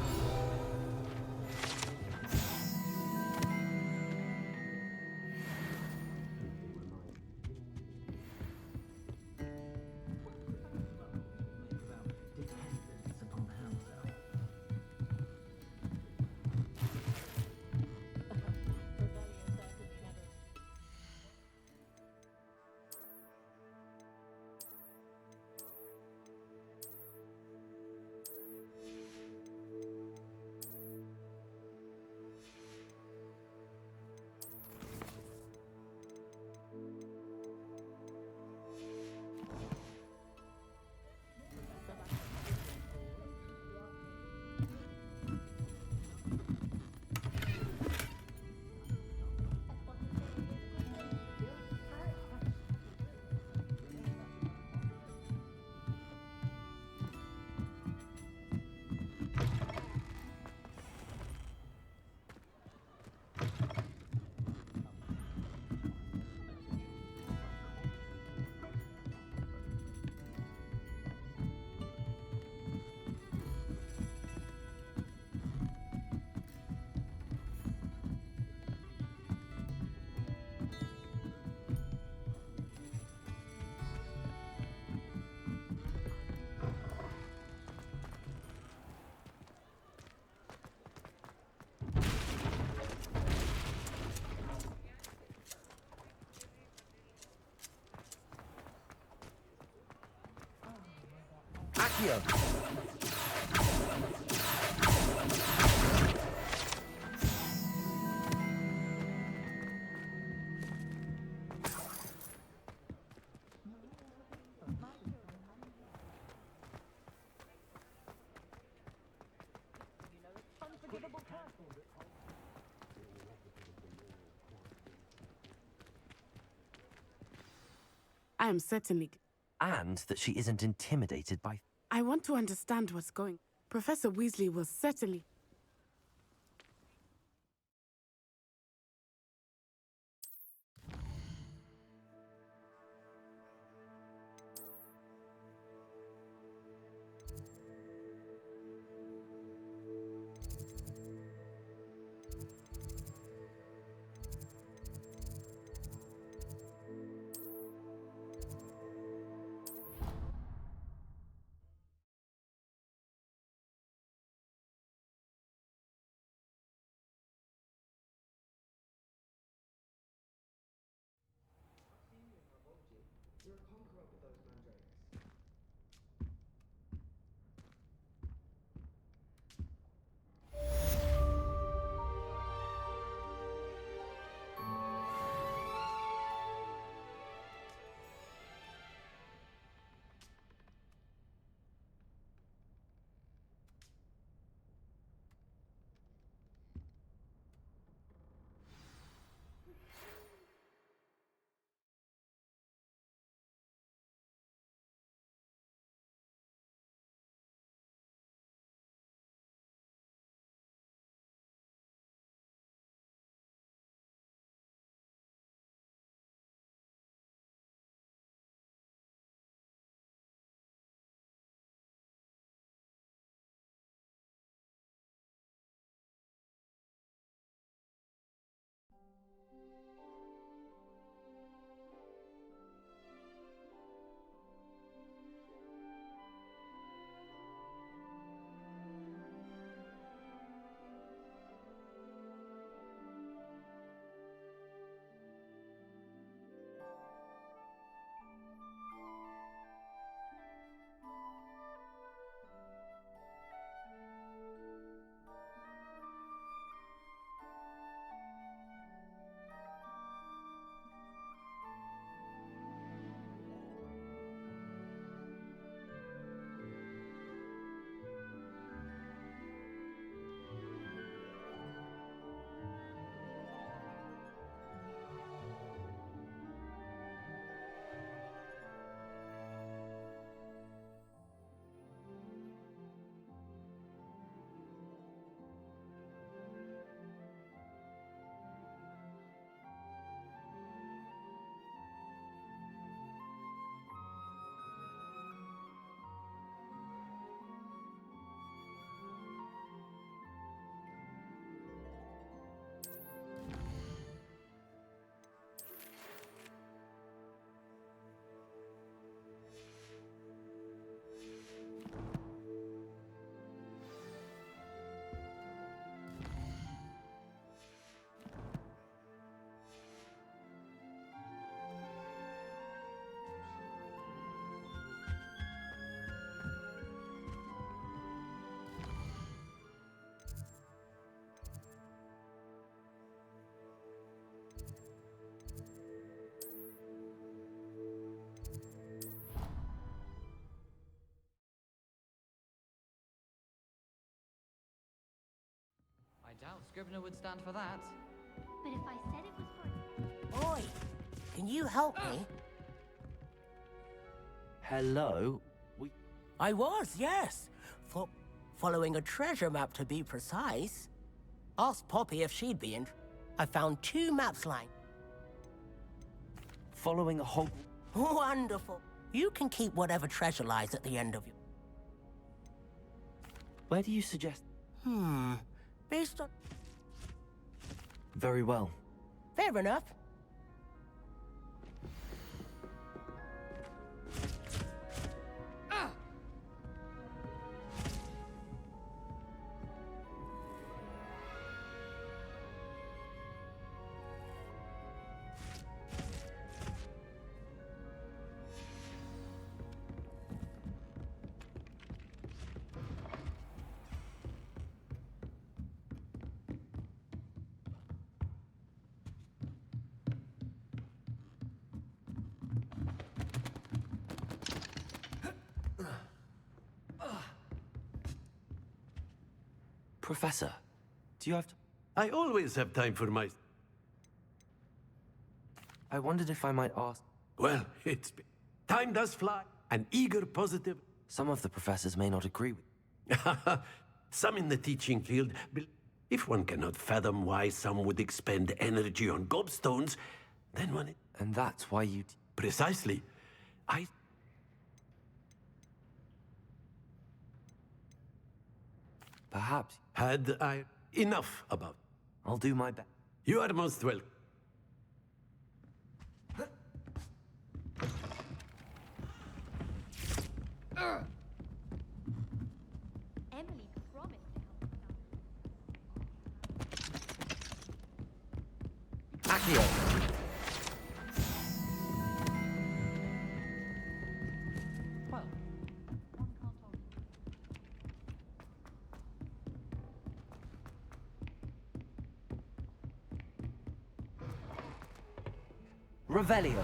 Accio. I am certainly... And that she isn't intimidated by... I want to understand what's going... Professor Weasley will certainly... Scribner would stand for that. But if I said it was for... Oi, can you help me? Hello? I was, yes. Following a treasure map, to be precise. Asked Poppy if she'd be in. I found 2 maps lying. Following a Hogwart... Wonderful. You can keep whatever treasure lies at the end of you. Where do you suggest... Based on... Very well. Fair enough. Professor, do you have... I always have time for my... I wondered if I might ask... Well, time does fly. An eager, positive... Some of the professors may not agree with... Some in the teaching field... If one cannot fathom why some would expend energy on gobstones, then one... And that's why you... Precisely. Perhaps... Had I enough about... I'll do my best. You are most welcome. Emily promised to help. Accio! Well, one can't argue. Revelio.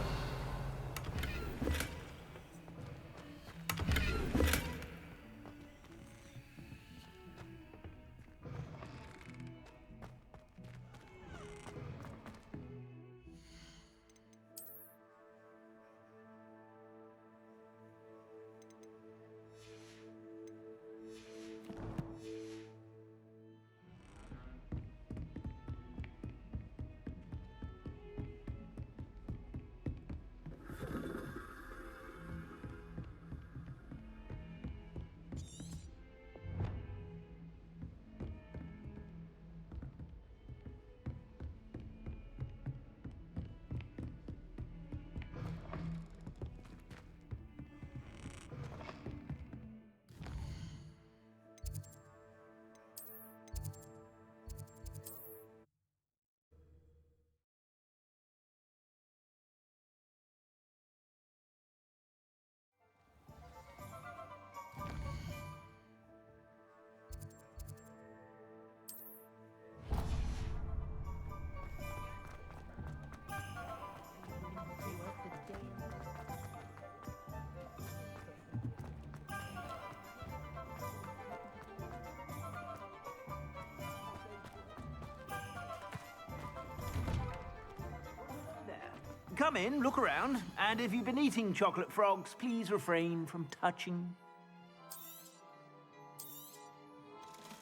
Come in, look around, and if you've been eating chocolate frogs, please refrain from touching.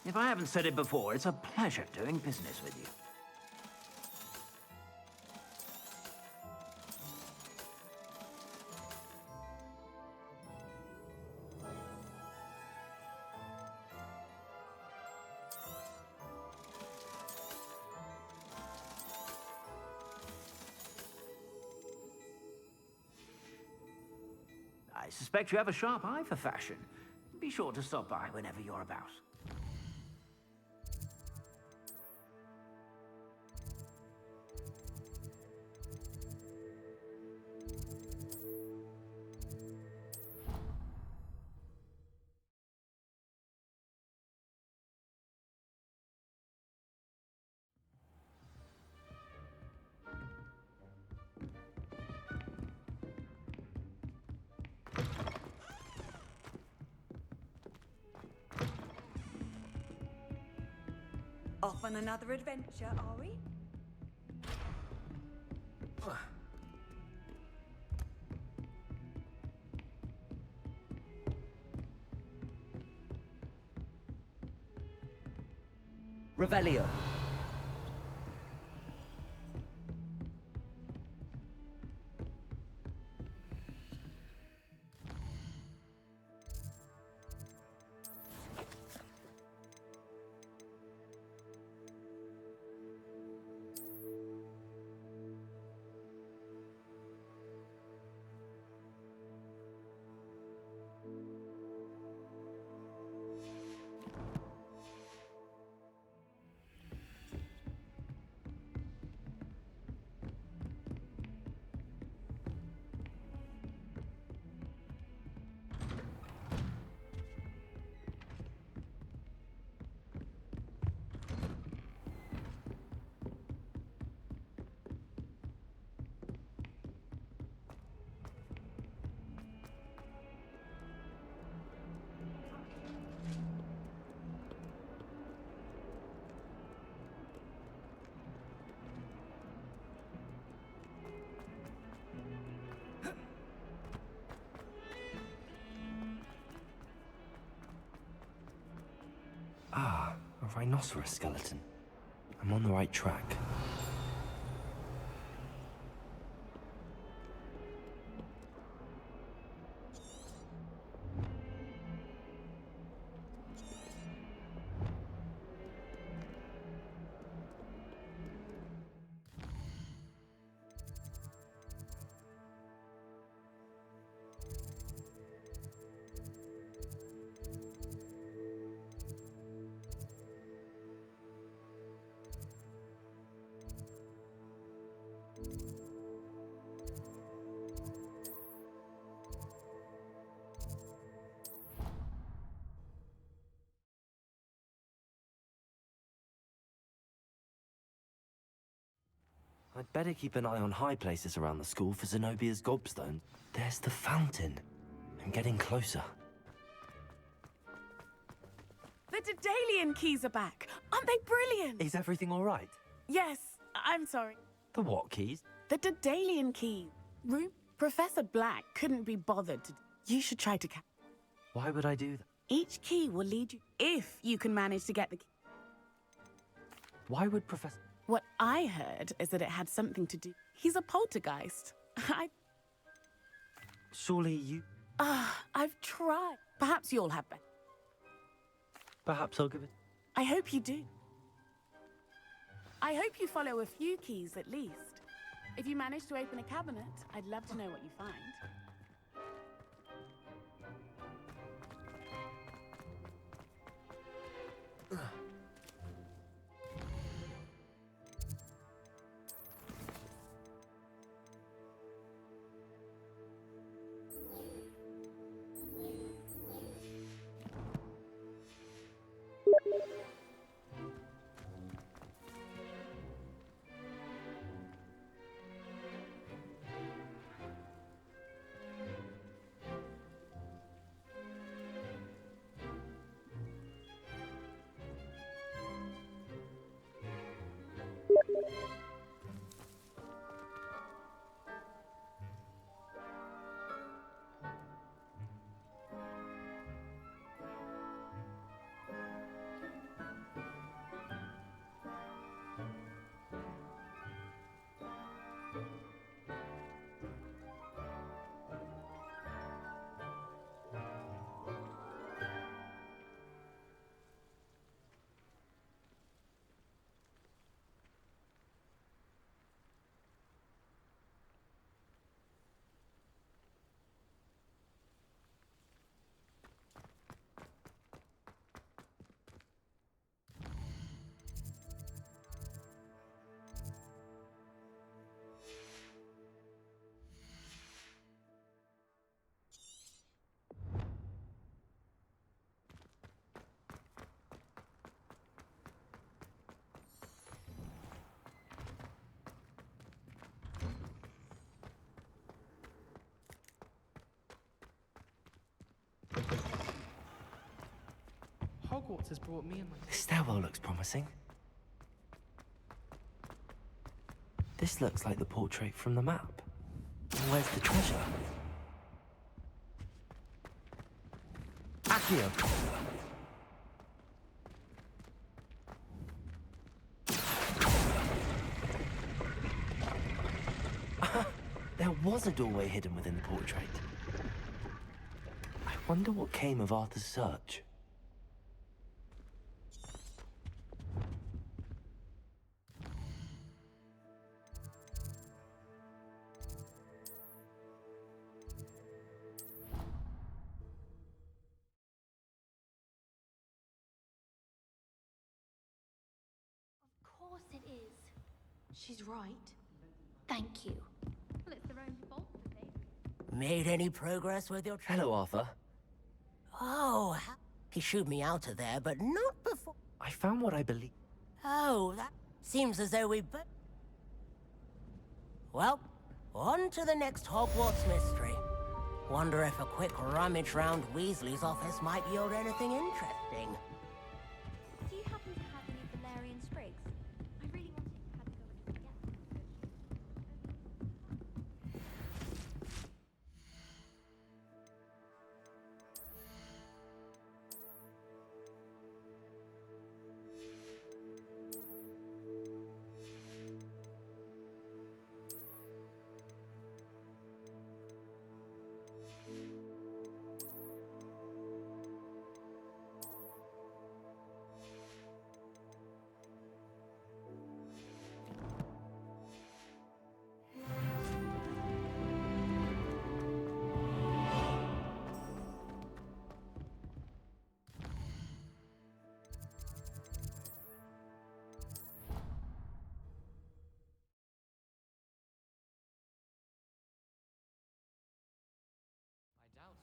If I haven't said it before, it's a pleasure doing business with you. I suspect you have a sharp eye for fashion. Be sure to stop by whenever you're about. Off on another adventure, are we? Revelio. Ah, a rhinoceros skeleton. I'm on the right track. I'd better keep an eye on high places around the school for Zenobia's gobstone. There's the fountain. I'm getting closer. The Daedalian keys are back. Aren't they brilliant? Is everything all right? Yes, I'm sorry. The what keys? The Daedalian key. Professor Black couldn't be bothered to... You should try to... Why would I do that? Each key will lead you... If you can manage to get the key. Why would Professor... What I heard is that it had something to do... He's a poltergeist. Surely you... I've tried. Perhaps you'll have better. Perhaps I'll give it... I hope you do. I hope you follow a few keys at least. If you manage to open a cabinet, I'd love to know what you find. Hogwarts has brought me and my... This stairwell looks promising. This looks like the portrait from the map. Where's the treasure? Accio! There was a doorway hidden within the portrait. I wonder what came of Arthur's search. Of course it is. She's right. Thank you. Well, it's their own fault, I think. Made any progress with your... Hello, Arthur. Oh, he shooed me out of there, but not before... I found what I believe. Oh, that seems as though we both... Well, on to the next Hogwarts mystery. Wonder if a quick rummage round Weasley's office might yield anything interesting. Do you happen to have any valerian sprigs? I really wanted to have to go and get them.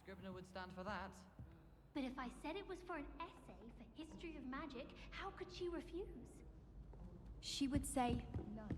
Scribner would stand for that. But if I said it was for an essay for history of magic, how could she refuse? She would say none.